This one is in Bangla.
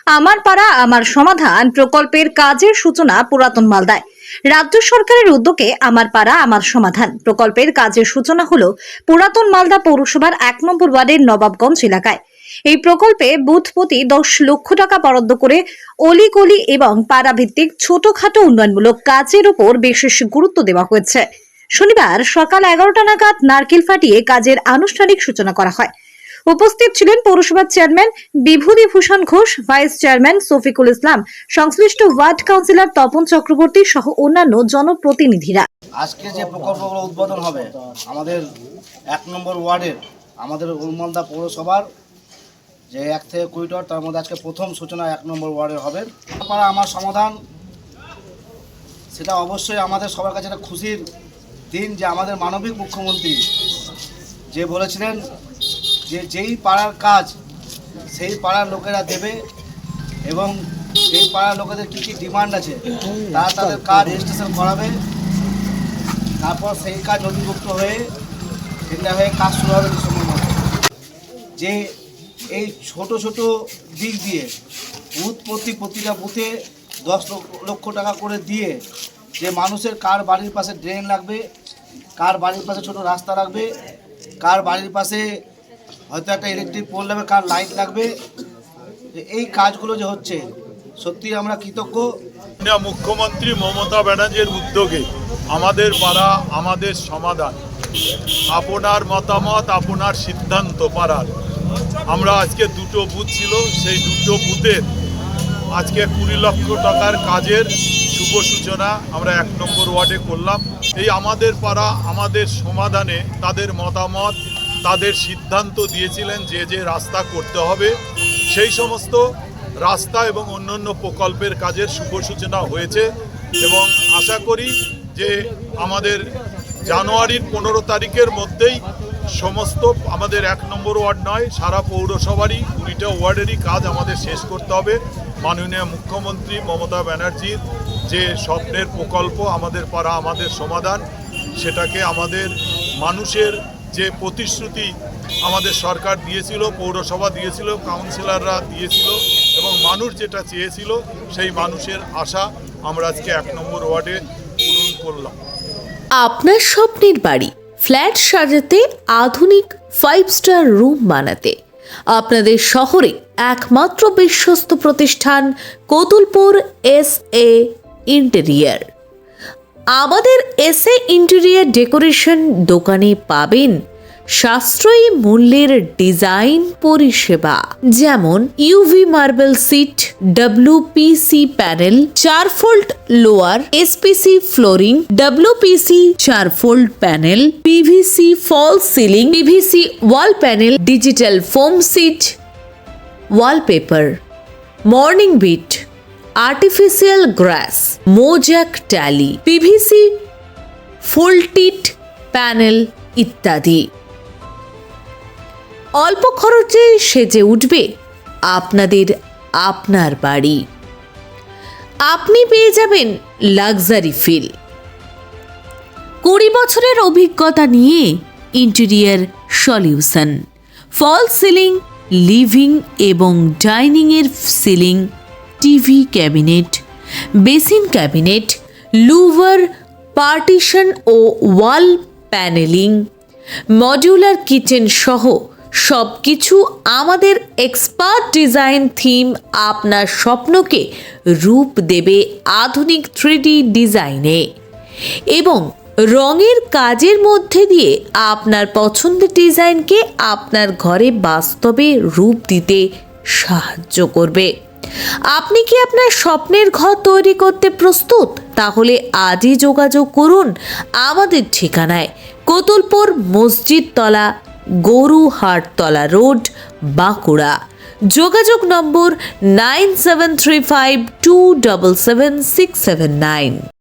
আমার পাড়া আমার সমাধান প্রকল্পের কাজের সূচনা পুরাতন মালদায়। রাজ্য সরকারের উদ্যোগে আমার পাড়া আমার সমাধান প্রকল্পের কাজের সূচনা হলো পুরাতন মালদা পৌরসভার 1 নম্বর ওয়ার্ডের নবাবগঞ্জ এলাকায়। এই প্রকল্পে বুথ প্রতি 10 লক্ষ টাকা বরাদ্দ করে অলিগলি এবং পাড়া ভিত্তিক ছোটখাটো উন্নয়নমূলক কাজের উপর বিশেষ গুরুত্ব দেওয়া হয়েছে। শনিবার সকাল 11টা নাগাদ নারকেল ফাটিয়ে কাজের আনুষ্ঠানিক সূচনা করা হয়। উপস্থিত ছিলেন পৌরসভার chairman Bibhutibhushan Ghosh, vice chairman Shafiqul Islam, সংশ্লিষ্ট ওয়ার্ড কাউন্সিলর তপন চক্রবর্তী সহ অন্যান্য জনপ্রতিনিধিরা। আজকে যে প্রকল্পগুলো উদ্বোধন হবে আমাদের 1 নম্বর ওয়ার্ডের আমাদের মালদা পৌরসভার যে 1 থেকে 20 ওয়ার্ড, তার মধ্যে আজকে প্রথম সূচনা 1 নম্বর ওয়ার্ডের হবে। তারপরে আমার সমাধান, সেটা অবশ্যই আমাদের সবার কাছে একটা খুশির দিন যে আমাদের মানবিক মুখ্যমন্ত্রী যে বলেছিলেন যে যেই পাড়ার কাজ সেই পাড়ার লোকেরা দেবে এবং সেই পাড়ার লোকেদের কী কী ডিমান্ড আছে তারা তাদের কাজ রেজিস্ট্রেশন করাবে, তারপর সেই কাজ নথিভুক্ত হয়ে টেন্ডার হয়ে কাজ শুরু হবে ডিসেম্বর মাসে। যে এই ছোট ছোট দিক দিয়ে প্রতিটা বুথে 10 লক্ষ টাকা করে দিয়ে যে মানুষের কার বাড়ির পাশে ড্রেন লাগবে, কার বাড়ির পাশে ছোট রাস্তা লাগবে, কার বাড়ির পাশে হয়তো একটা ইলেকট্রিক পোল লাগবে, কার লাইট লাগবে, এই কাজগুলো যে হচ্ছে সত্যি আমরা কৃতজ্ঞ। মুখ্যমন্ত্রী মমতা ব্যানার্জির উদ্যোগে আমাদের পাড়া আমাদের সমাধান, আপনার মতামত আপনার সিদ্ধান্ত পাড়ার। আমরা আজকে 2টো বুথ ছিল, সেই 2টো বুথের আজকে 20 লক্ষ টাকার কাজের শুভ সূচনা আমরা 1 নম্বর ওয়ার্ডে করলাম। এই আমাদের পাড়া আমাদের সমাধানে তাদের মতামত তাদের সিদ্ধান্ত দিয়েছিলেন যে যে রাস্তা করতে হবে, সেই সমস্ত রাস্তা এবং অন্যান্য প্রকল্পের কাজের শুভ সূচনা হয়েছে এবং আশা করি যে আমাদের জানুয়ারির 15 তারিখের মধ্যেই সমস্ত আমাদের 1 নম্বর ওয়ার্ড নয় সারা পৌরসভারই 20টা ওয়ার্ডেরই কাজ আমাদের শেষ করতে হবে। মাননীয় মুখ্যমন্ত্রী মমতা ব্যানার্জির যে স্বপ্নের প্রকল্প আমাদের পাড়া আমাদের সমাধান, সেটাকে আমাদের মানুষের যে প্রতিশ্রুতি আমাদের সরকার দিয়েছিল, পৌরসভা দিয়েছিল, কাউন্সিলররা দিয়েছিল এবং মানুষ যেটা চেয়েছিল সেই মানুষের আশা আমরা আজকে 1 নম্বর ওয়ার্ডে পূরণ করলাম। আপনার স্বপ্নের বাড়ি ফ্ল্যাট সাজাতে, আধুনিক 5 স্টার রুম বানাতে আপনাদের শহরে একমাত্র বিশ্বস্ত প্রতিষ্ঠান কতুলপুর SA ইন্টেরিয়ার। আমাদের SA ইন্টেরিয়ার ডেকোরেশন দোকানে পাবেন সাশ্রয়ী মূল্যের ডিজাইন পরিষেবা, যেমন UV marble sheet, WPC panel, 4 fold louver, SPC flooring, WPC 4 fold panel, PVC false ceiling, PVC wall panel, digital foam sheet, wallpaper, morning bit, artificial grass, mosaic tile, PVC full টিট প্যানেল ইত্যাদি। অল্প খরচে সেজে উঠবে আপনার বাড়ি। আপনি পেয়ে যাবেন লাক্সারি ফিল। 20 বছরের অভিজ্ঞতা নিয়ে interior solution, false ceiling, living এবং ডাইনিং এর ceiling, TV cabinet, basin cabinet, louver, partition ও ওয়াল প্যানেলিং, মডিউলার কিচেন সহ সবকিছু আমাদের এক্সপার্ট ডিজাইন থিম আপনার স্বপ্নকে রূপ দেবে আধুনিক 3D ডিজাইনে এবং রঙের কাজের মধ্যে দিয়ে আপনার পছন্দের ডিজাইনকে আপনার ঘরে বাস্তবে রূপ দিতে সাহায্য করবে। আপনি কি আপনার স্বপ্নের ঘর তৈরি করতে প্রস্তুত? তাহলে আজই যোগাযোগ করুন আমাদের ঠিকানায়, কতুলপুর মসজিদ তলা, গরুহাটতলা রোড, বাঁকুড়া। যোগাযোগ নম্বর 9735277679।